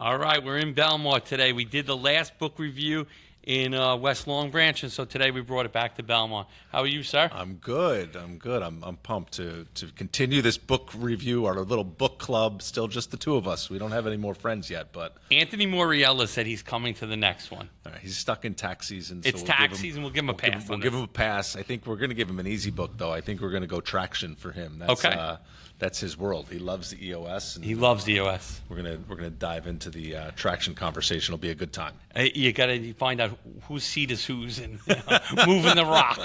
All right, we're in Belmar today. We did the last book review in West Long Branch, and so today we brought it back to Belmar. How are you, sir? I'm good. I'm pumped to continue this book review, our little book club. Still just the two of us. We don't have any more friends yet, but Anthony Moriella said he's coming to the next one. he's stuck in tax season. It's tax season. We'll give him a pass. We'll give him a pass. I think we're going to give him an easy book, though. I think we're going to go traction for him. That's, okay. That's his world. He loves the EOS. And he loves the EOS. We're gonna dive into the traction conversation. It'll be a good time. You got to find out whose seat is whose and moving the rock,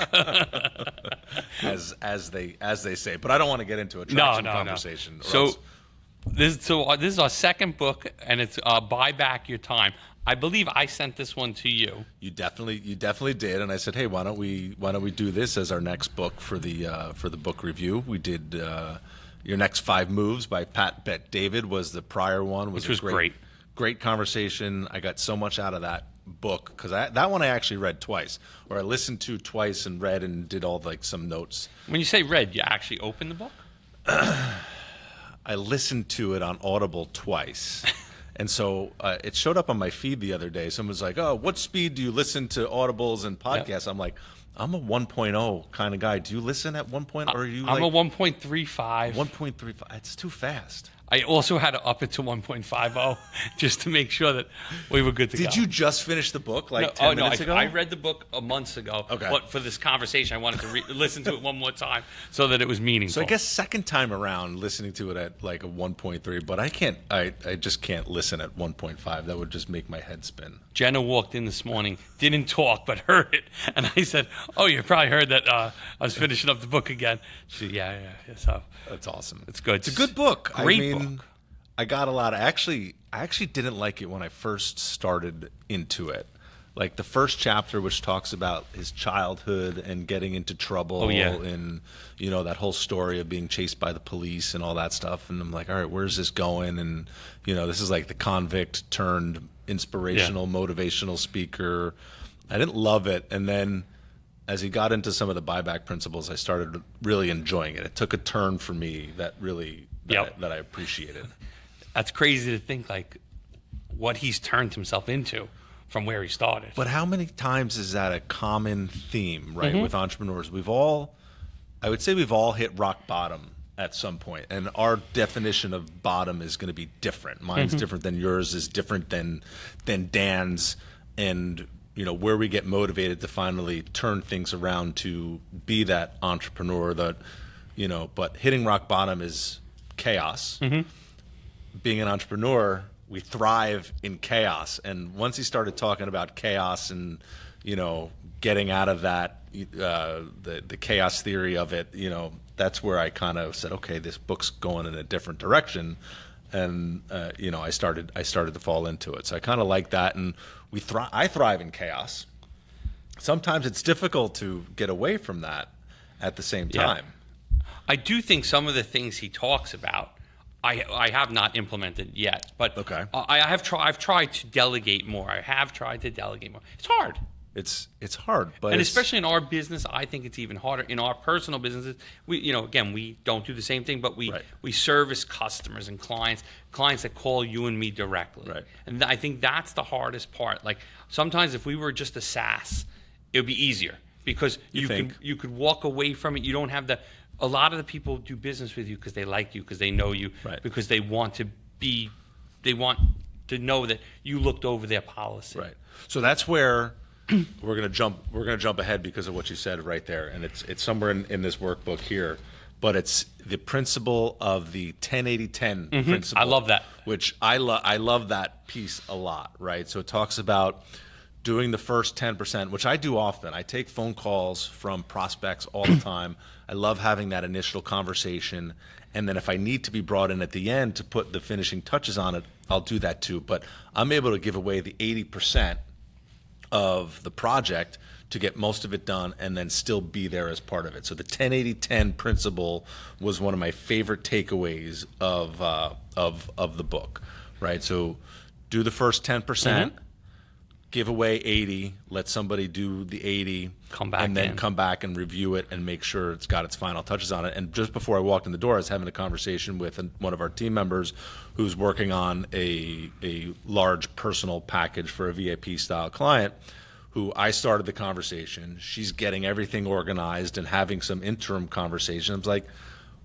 as they say. But I don't want to get into a traction conversation. No. This is our second book, and it's Buy Back Your Time. I believe I sent this one to you. You definitely did, and I said, hey, why don't we do this as our next book for the book review? We did. Your Next 5 Moves by Pat Bet David was the prior one. Which was great conversation. I got so much out of that book because that one I actually read twice, or I listened to twice and read and did all some notes. When you say read, you actually opened the book? I listened to it on Audible twice. And so it showed up on my feed the other day. Someone's like, oh, what speed do you listen to Audibles and podcasts? Yep. I'm like, I'm a 1.0 kind of guy. Do you listen at 1.0? Or are you I'm like a 1.35. 1.35. It's too fast. I also had to up it to 1.50 just to make sure that we were good to go. Did you just finish the book 10 minutes ago? I read the book months ago. Okay. But for this conversation, I wanted to listen to it one more time so that it was meaningful. So I guess second time around listening to it at like a 1.3, but I just can't listen at 1.5. That would just make my head spin. Jenna walked in this morning, didn't talk, but heard it. And I said, oh, you probably heard that I was finishing up the book again. She said, yeah. So that's awesome. It's good. It's a good book. Great book. I got a lot of I actually didn't like it when I first started into it. Like the first chapter, which talks about his childhood and getting into trouble, and that whole story of being chased by the police and all that stuff. And I'm like, all right, where's this going? And this is like the convict turned inspirational, motivational speaker. I didn't love it, and then as he got into some of the buyback principles, I started really enjoying it. It took a turn for me that I appreciated. That's crazy to think like what he's turned himself into from where he started. But how many times is that a common theme, right, with entrepreneurs? I would say we've all hit rock bottom at some point, and our definition of bottom is going to be different. Mine's different than yours, is different than Dan's, and where we get motivated to finally turn things around to be that entrepreneur that, but hitting rock bottom is chaos. Being an entrepreneur, we thrive in chaos. And once he started talking about chaos and, getting out of that, the chaos theory of it, that's where I kind of said, okay, this book's going in a different direction. And, I started to fall into it. So I kind of like that. And I thrive in chaos. Sometimes it's difficult to get away from that at the same time. I do think some of the things he talks about, I have not implemented yet, but okay. I've tried to delegate more. I have tried to delegate more. It's hard. It's hard, but especially in our business, I think it's even harder. In our personal businesses, we don't do the same thing, but we service customers and clients that call you and me directly. Right. And I think that's the hardest part. Like sometimes if we were just a SaaS, it would be easier because you could walk away from it. You don't have a lot of the people do business with you because they like you, because they know you, because they want to know that you looked over their policy. Right. So that's where we're gonna jump ahead because of what you said right there, and it's somewhere in this workbook here, but it's the principle of the 10-80-10 principle. I love that. Which I love that piece a lot. Right. So it talks about doing the first 10%, which I do often. I take phone calls from prospects all the time. I love having that initial conversation. And then if I need to be brought in at the end to put the finishing touches on it, I'll do that too. But I'm able to give away the 80% of the project to get most of it done and then still be there as part of it. So the 10-80-10 principle was one of my favorite takeaways of the book, right? So do the first 10%. give away 80, let somebody do the 80, come back and then in. come back and review it and make sure it's got its final touches on it. And just before I walked in the door, I was having a conversation with one of our team members who's working on a large personal package for a VIP style client, who I started the conversation. She's getting everything organized and having some interim conversations. I was like,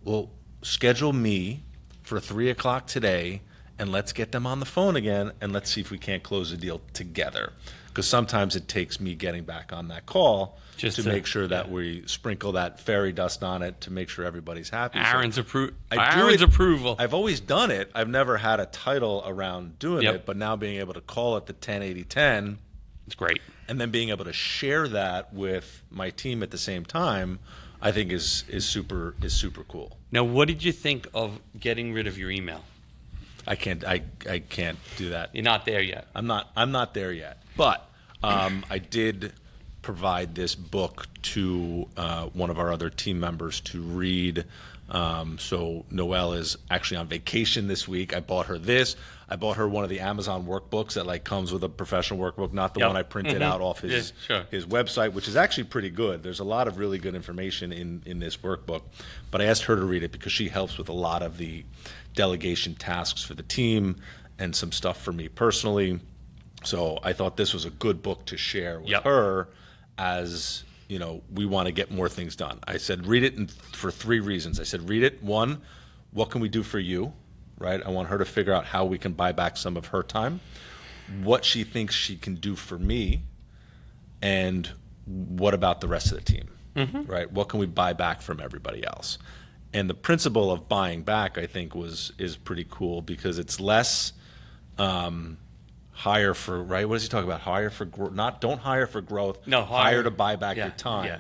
well, schedule me for 3 o'clock today, and let's get them on the phone again, and let's see if we can't close the deal together. Because sometimes it takes me getting back on that call just to make sure that we sprinkle that fairy dust on it to make sure everybody's happy. Aaron's approval. I've always done it. I've never had a title around doing it, but now being able to call it the 10-80-10, it's great. And then being able to share that with my team at the same time, I think is super cool. Now, what did you think of getting rid of your email? I can't do that. You're not there yet. I'm not there yet. But I did provide this book to one of our other team members to read. So Noelle is actually on vacation this week. I bought her this. I bought her one of the Amazon workbooks that like comes with a professional workbook, not the one I printed out off his website, which is actually pretty good. There's a lot of really good information in this workbook. But I asked her to read it because she helps with a lot of the delegation tasks for the team and some stuff for me personally. So I thought this was a good book to share with her as, you know, we want to get more things done. I said, read it for 3 reasons. I said, read it. 1, what can we do for you, right? I want her to figure out how we can buy back some of her time, what she thinks she can do for me, and what about the rest of the team, right? What can we buy back from everybody else? And the principle of buying back, I think, is pretty cool because it's less hire for, right? What does he talk about? Hire for growth. Don't hire for growth. No, hire to buy back your time. Yeah.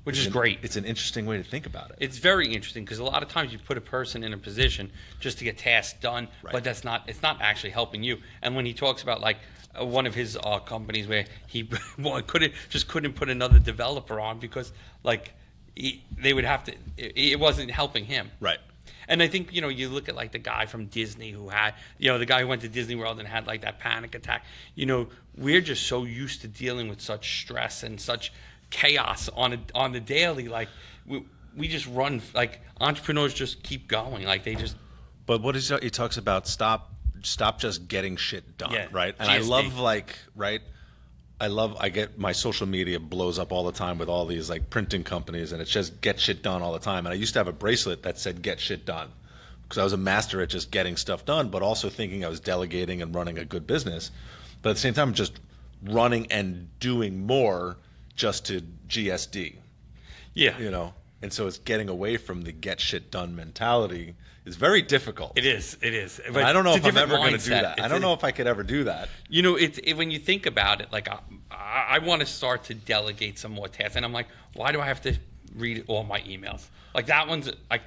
Which is great. It's an interesting way to think about it. It's very interesting because a lot of times you put a person in a position just to get tasks done, but it's not actually helping you. And when he talks about like one of his companies where he couldn't put another developer on because like they would have to, it wasn't helping him. Right. And I think, you know, you look at like the guy from Disney who had, you know, the guy who went to Disney World and had like that panic attack. You know, we're just so used to dealing with such stress and such chaos on the daily. Like we just run, like entrepreneurs just keep going. Like they just. But what is he talks about? Stop just getting shit done, right? And GSD. I love like, right? I get my social media blows up all the time with all these like printing companies, and it's just get shit done all the time. And I used to have a bracelet that said get shit done because I was a master at just getting stuff done, but also thinking I was delegating and running a good business. But at the same time, just running and doing more just to GSD. Yeah. You know? And so it's getting away from the get shit done mentality is very difficult. It is. But I don't know if I'm ever going to do that. I don't know if I could ever do that. You know, when you think about it, like I want to start to delegate some more tasks, and I'm like, why do I have to read all my emails? Like that one's like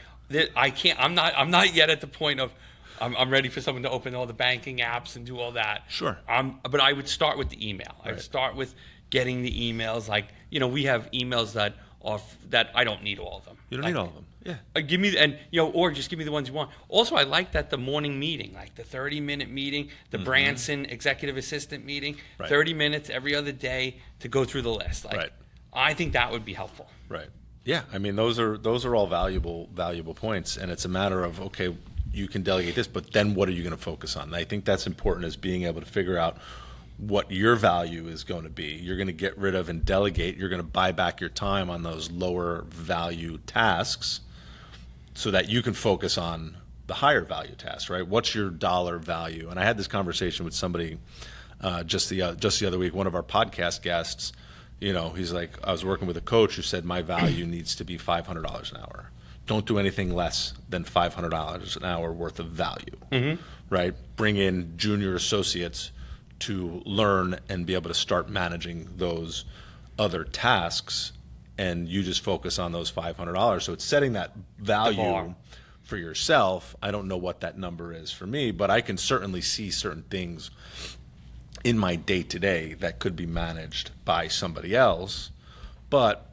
I can't. I'm not yet at the point of I'm ready for someone to open all the banking apps and do all that. Sure. But I would start with the email. I would start with getting the emails. Like, you know, we have emails that I don't need all of them. You don't need all of them. Yeah. Give me, and you know, or just give me the ones you want. Also, I like that the morning meeting, like the 30-minute meeting, the Branson executive assistant meeting, 30 minutes every other day to go through the list. Like, I think that would be helpful. Right. Yeah. I mean, those are all valuable points, and it's a matter of, okay, you can delegate this, but then what are you going to focus on? And I think that's important, is being able to figure out what your value is going to be. You're going to get rid of and delegate. You're going to buy back your time on those lower value tasks so that you can focus on the higher value tasks, right? What's your dollar value? And I had this conversation with somebody just the other week, one of our podcast guests. You know, he's like, I was working with a coach who said my value needs to be $500 an hour. Don't do anything less than $500 an hour worth of value, right? Bring in junior associates to learn and be able to start managing those other tasks, and you just focus on those $500. So it's setting that value for yourself. I don't know what that number is for me, but I can certainly see certain things in my day-to-day that could be managed by somebody else. But,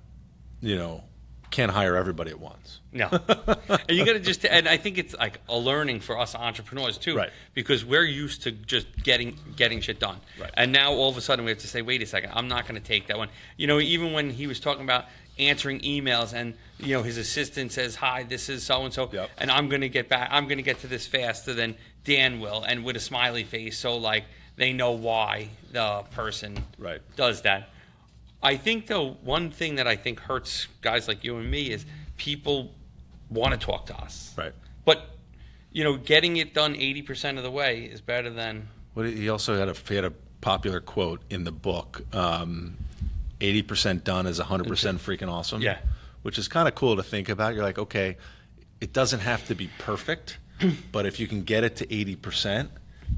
you know, can't hire everybody at once. No. And you got to just, and I think it's like a learning for us entrepreneurs too, Right. because we're used to just getting shit done. Right. And now all of a sudden we have to say, wait a second, I'm not going to take that one. You know, even when he was talking about answering emails and, you know, his assistant says, hi, this is so-and-so, Yep. and I'm going to get to this faster than Dan will, and with a smiley face. So like they know why the person Right. does that. I think, though, one thing that I think hurts guys like you and me is people want to talk to us. Right. But, you know, getting it done 80% of the way is better than... Well, he also had a popular quote in the book, 80% done is 100% freaking awesome. Yeah. Which is kind of cool to think about. You're like, okay, it doesn't have to be perfect, but if you can get it to 80%,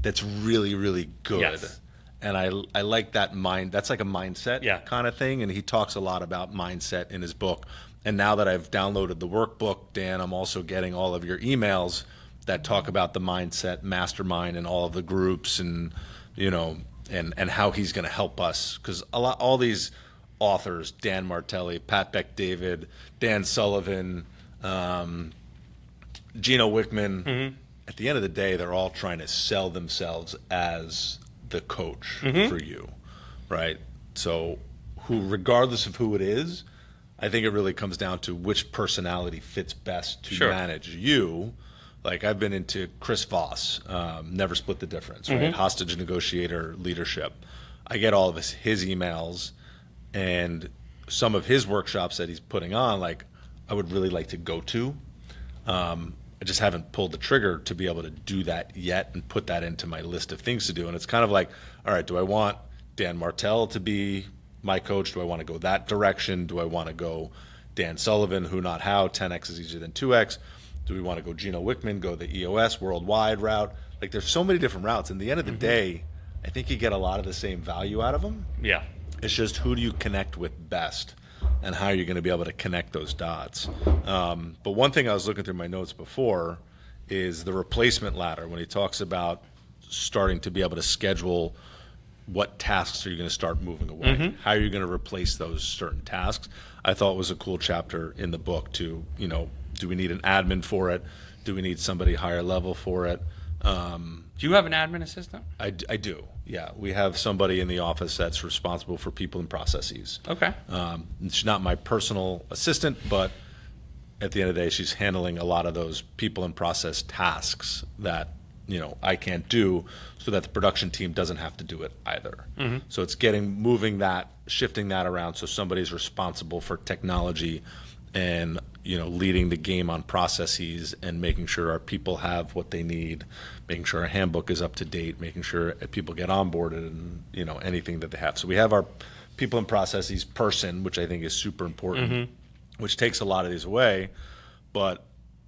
that's really, really good. Yes. And I like that mind. That's like a mindset kind of thing. And he talks a lot about mindset in his book. And now that I've downloaded the workbook, Dan, I'm also getting all of your emails that talk about the mindset mastermind and all of the groups and, you know, and how he's going to help us. Because all these authors, Dan Martell, Pat Beck-David, Dan Sullivan, Gino Wickman, at the end of the day, they're all trying to sell themselves as the coach for you, right? So regardless of who it is, I think it really comes down to which personality fits best to manage you. Like I've been into Chris Voss, Never Split the Difference, right? Hostage negotiator leadership. I get all of his emails and some of his workshops that he's putting on, like I would really like to go to. I just haven't pulled the trigger to be able to do that yet and put that into my list of things to do. And it's kind of like, all right, do I want Dan Martell to be my coach? Do I want to go that direction? Do I want to go Dan Sullivan, who, not how, 10x is easier than 2x? Do we want to go Gino Wickman, go the EOS worldwide route? Like there's so many different routes. In the end of the day, I think you get a lot of the same value out of them. Yeah. It's just who do you connect with best and how you're going to be able to connect those dots. But one thing I was looking through my notes before is the replacement ladder when he talks about starting to be able to schedule what tasks are you going to start moving away, how are you going to replace those certain tasks. I thought it was a cool chapter in the book to, you know, do we need an admin for it? Do we need somebody higher level for it? Do you have an admin assistant? I do. Yeah, we have somebody in the office that's responsible for people and processes. Okay. She's not my personal assistant, but at the end of the day, she's handling a lot of those people and process tasks that, you know, I can't do, so that the production team doesn't have to do it either. So it's shifting that around, so somebody's responsible for technology and, you know, leading the game on processes and making sure our people have what they need, making sure our handbook is up to date, making sure people get onboarded and, you know, anything that they have. So we have our people and processes person, which I think is super important, which takes a lot of these away. But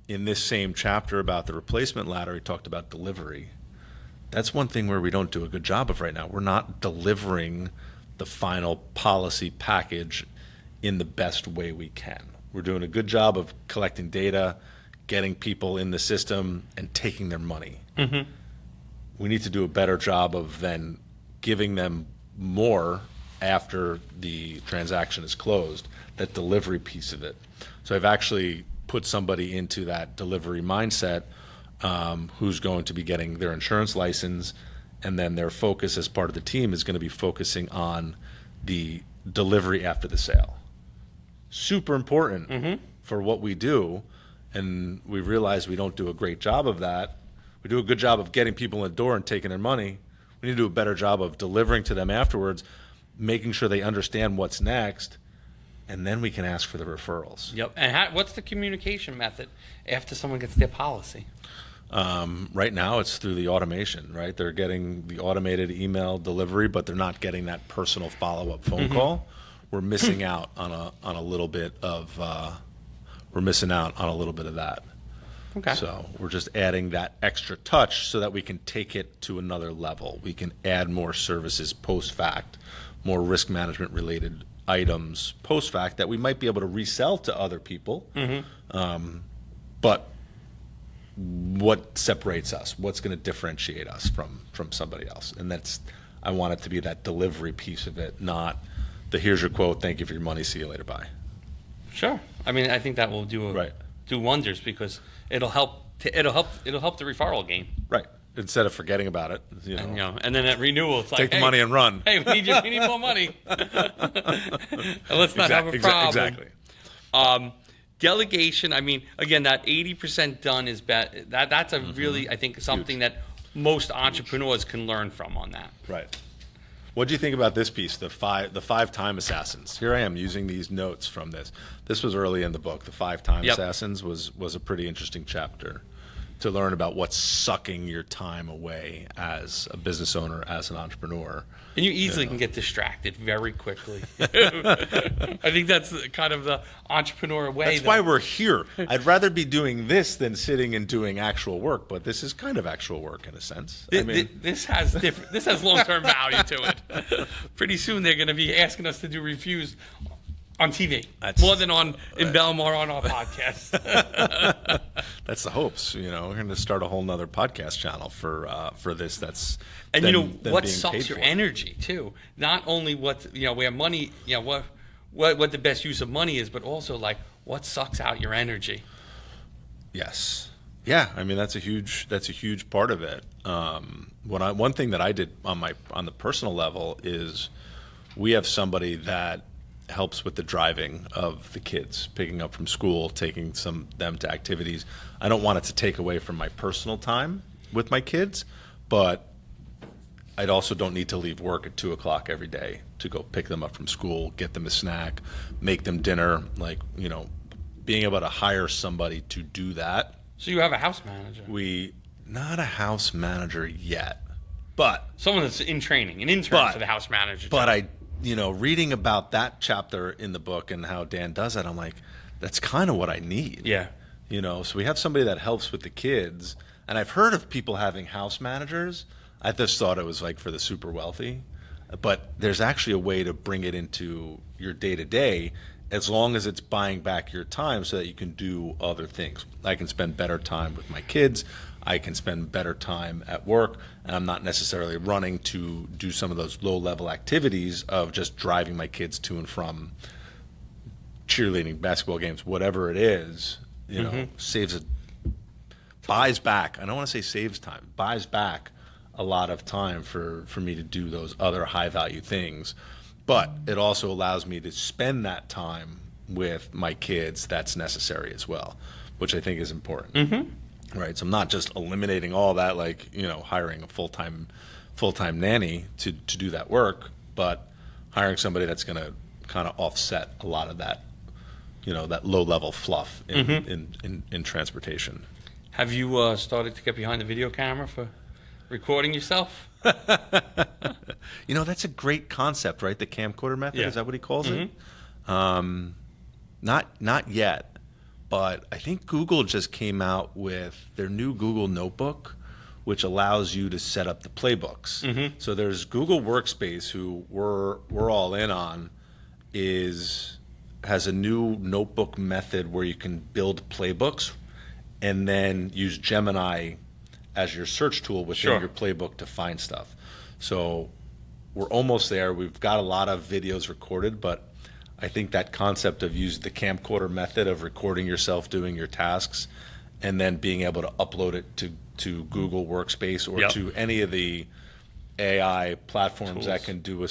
in this same chapter about the replacement ladder, he talked about delivery. That's one thing where we don't do a good job of right now. We're not delivering the final policy package in the best way we can. We're doing a good job of collecting data, getting people in the system, and taking their money. We need to do a better job of then giving them more after the transaction is closed, that delivery piece of it. So I've actually put somebody into that delivery mindset who's going to be getting their insurance license, and then their focus as part of the team is going to be focusing on the delivery after the sale. Super important for what we do, and we realize we don't do a great job of that. We do a good job of getting people in the door and taking their money. We need to do a better job of delivering to them afterwards, making sure they understand what's next, and then we can ask for the referrals. Yep. And what's the communication method after someone gets their policy? Right now it's through the automation, right? They're getting the automated email delivery, but they're not getting that personal follow-up phone call. We're missing out on a little bit of that. Okay. So we're just adding that extra touch so that we can take it to another level. We can add more services post-fact, more risk management related items post-fact that we might be able to resell to other people. But what separates us? What's going to differentiate us from somebody else? And I want it to be that delivery piece of it, not the here's your quote, thank you for your money, see you later, bye. Sure. I mean, I think that will do wonders because it'll help the referral game. Right. Instead of forgetting about it, and then at renewal, it's like, take the money and run. Hey, we need more money. Let's not have a problem. Exactly. Delegation. I mean, again, that 80% done is bad. That's a really, I think, something that most entrepreneurs can learn from on that. Right. What do you think about this piece, the five time assassins? Here I am using these notes from this. This was early in the book. The 5 time assassins was a pretty interesting chapter to learn about what's sucking your time away as a business owner, as an entrepreneur. And you easily can get distracted very quickly. I think that's kind of the entrepreneur way. That's why we're here. I'd rather be doing this than sitting and doing actual work, but this is kind of actual work in a sense. This has long-term value to it. Pretty soon they're going to be asking us to do reviews on TV, more than in Belmar on our podcast. That's the hopes. We're going to start a whole nother podcast channel for this. That's what sucks your energy too. Not only where money, what the best use of money is, but also like what sucks out your energy. Yes. Yeah. I mean that's a huge part of it. One thing that I did on the personal level is we have somebody that helps with the driving of the kids, picking up from school, taking them to activities. I don't want it to take away from my personal time with my kids, but I also don't need to leave work at 2:00 every day to go pick them up from school, get them a snack, make them dinner. Like, being able to hire somebody to do that. So you have a house manager? Not a house manager yet, but someone that's in training, an intern for the house manager. But reading about that chapter in the book and how Dan does it, I'm like, that's kind of what I need. Yeah. So we have somebody that helps with the kids, and I've heard of people having house managers. I just thought it was like for the super wealthy, but there's actually a way to bring it into your day-to-day as long as it's buying back your time so that you can do other things. I can spend better time with my kids. I can spend better time at work, and I'm not necessarily running to do some of those low-level activities of just driving my kids to and from cheerleading, basketball games, whatever it is. Buys back. I don't want to say saves time. Buys back a lot of time for me to do those other high-value things, but it also allows me to spend that time with my kids. That's necessary as well, which I think is important. Mm-hmm. Right, so I'm not just eliminating all that, like hiring a full-time nanny to do that work, but hiring somebody that's going to kind of offset a lot of that, that low-level fluff in transportation. Have you started to get behind the video camera for recording yourself? That's a great concept, right? The camcorder method, is that what he calls it? Not yet. But I think Google just came out with their new Google Notebook, which allows you to set up the playbooks. Mm-hmm. So there's Google Workspace, who we're all in on, has a new notebook method where you can build playbooks and then use Gemini as your search tool within your playbook to find stuff. So we're almost there. We've got a lot of videos recorded, but I think that concept of using the camcorder method of recording yourself doing your tasks and then being able to upload it to Google Workspace or to any of the AI platforms tools that can do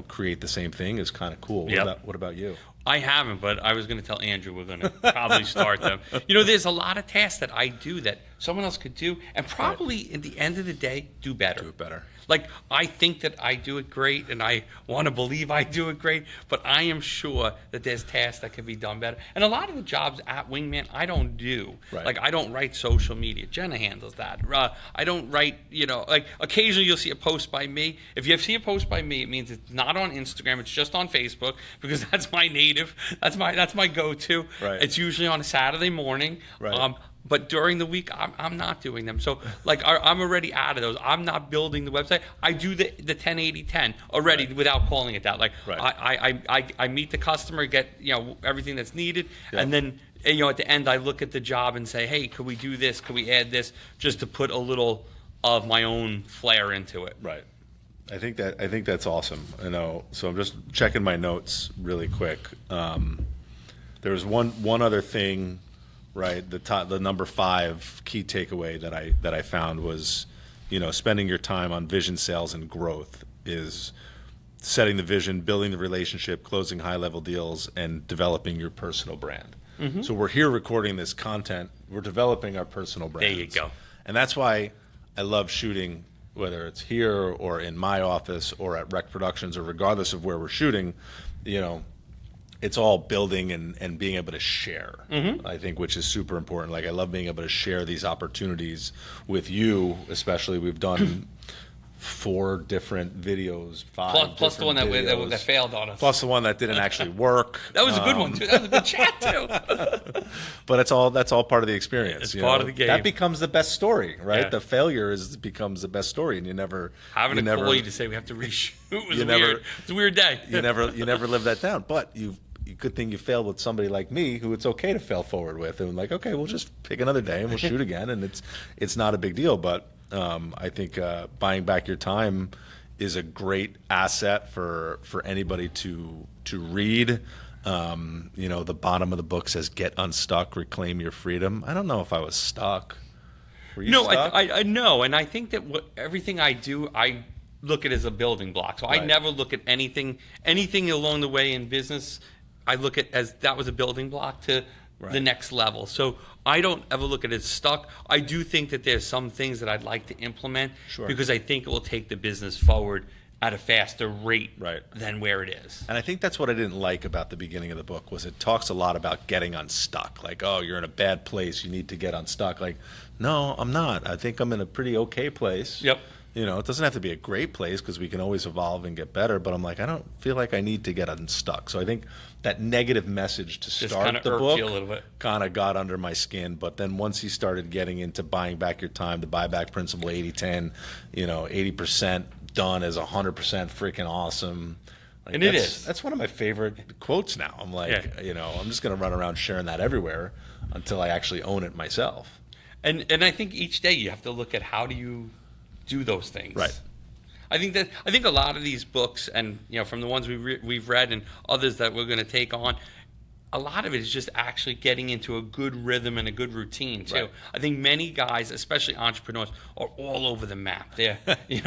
create the same thing is kind of cool. What about you? I haven't, but I was going to tell Andrew we're going to probably start them. There's a lot of tasks that I do that someone else could do and probably at the end of the day do better. Do it better. Like, I think that I do it great, and I want to believe I do it great, but I am sure that there's tasks that can be done better. And a lot of the jobs at Wingman, I don't do. Right. Like, I don't write social media. Jenna handles that. I don't write, like, occasionally you'll see a post by me. If you see a post by me, it means it's not on Instagram. It's just on Facebook, because that's my native. That's my go-to. Right. It's usually on a Saturday morning. Right. But during the week, I'm not doing them. So, like, I'm already out of those. I'm not building the website. I do the 10-80-10 already without calling it that. Like, I meet the customer, get everything that's needed, and then at the end I look at the job and say, hey, could we do this? Could we add this? Just to put a little of my own flair into it. Right. I think that's awesome. So I'm just checking my notes really quick. There's one other thing, right? The number 5 key takeaway that I found was, spending your time on vision, sales, and growth is setting the vision, building the relationship, closing high-level deals, and developing your personal brand. Mm-hmm. So we're here recording this content. We're developing our personal brand. There you go. And that's why I love shooting, whether it's here or in my office or at Rec Productions, or regardless of where we're shooting, it's all building and being able to share, I think, which is super important. Like, I love being able to share these opportunities with you, especially. We've done 4 different videos, 5 plus the one that failed on us. Plus the one that didn't actually work. That was a good one, too. That was a good chat, too. But that's all part of the experience. It's part of the game. That becomes the best story, right? Yeah. The failure becomes the best story, and you never... Having to call you to say we have to reshoot was weird. It's a weird day. You never live that down. But good thing you failed with somebody like me, who it's okay to fail forward with. And like, okay, we'll just pick another day and we'll shoot again, and it's not a big deal. But I think buying back your time is a great asset for anybody to read. The bottom of the book says, "Get unstuck, reclaim your freedom." I don't know if I was stuck. Were you stuck? I know, and I think that everything I do, I look at as a building block. So Right. I never look at anything along the way in business. I look at as that was a building block to the next level. So I don't ever look at it as stuck. I do think that there's some things that I'd like to implement because I think it will take the business forward at a faster rate than where it is. And I think that's what I didn't like about the beginning of the book, was it talks a lot about getting unstuck. Like, oh, you're in a bad place, you need to get unstuck. Like, no, I'm not. I think I'm in a pretty okay place. Yep. It doesn't have to be a great place because we can always evolve and get better, but I'm like, I don't feel like I need to get unstuck. So I think that negative message to start the book kind of got under my skin. But then once he started getting into buying back your time, the buyback principle, 80-10, 80% done is 100% freaking awesome. Like, and it is. That's one of my favorite quotes now. I'm like, I'm just going to run around sharing that everywhere until I actually own it myself. And I think each day you have to look at how do you do those things. Right. I think a lot of these books, and from the ones we've read and others that we're going to take on, a lot of it is just actually getting into a good rhythm and a good routine too. Right. I think many guys, especially entrepreneurs, are all over the map. They're,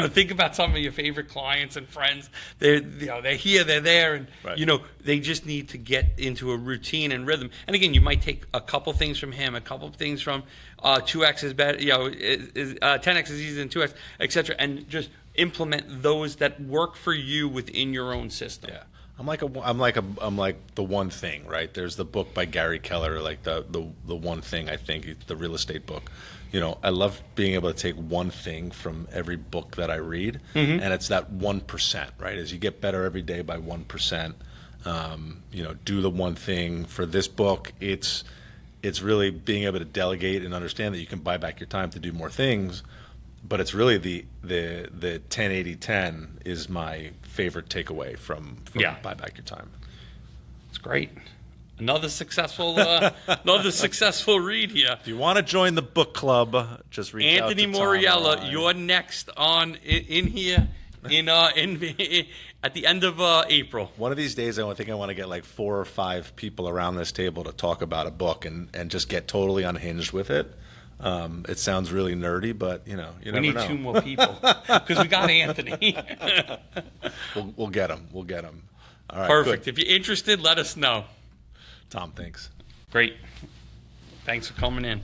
think about some of your favorite clients and friends. They're here, they're there, and they just need to get into a routine and rhythm. And again, you might take a couple things from him, a couple things from 2X is better, 10X is easier than 2X, etc., and just implement those that work for you within your own system. Yeah. I'm like the one thing, right? There's the book by Gary Keller, like the one thing, I think, the real estate book. I love being able to take one thing from every book that I read, and it's that 1%, right? As you get better every day by 1%, do the one thing. For this book, it's really being able to delegate and understand that you can buy back your time to do more things. But it's really the 10-80-10 is my favorite takeaway from buy back your time. It's great. Another successful read here. If you want to join the book club, just reach out to Anthony Moriella. You're next on in here at the end of April. One of these days, I think I want to get like 4 or 5 people around this table to talk about a book and just get totally unhinged with it. It sounds really nerdy, but you never know. We need 2 more people because we got Anthony. We'll get him. All right, perfect. Good. If you're interested, let us know. Tom, thanks. Great. Thanks for coming in.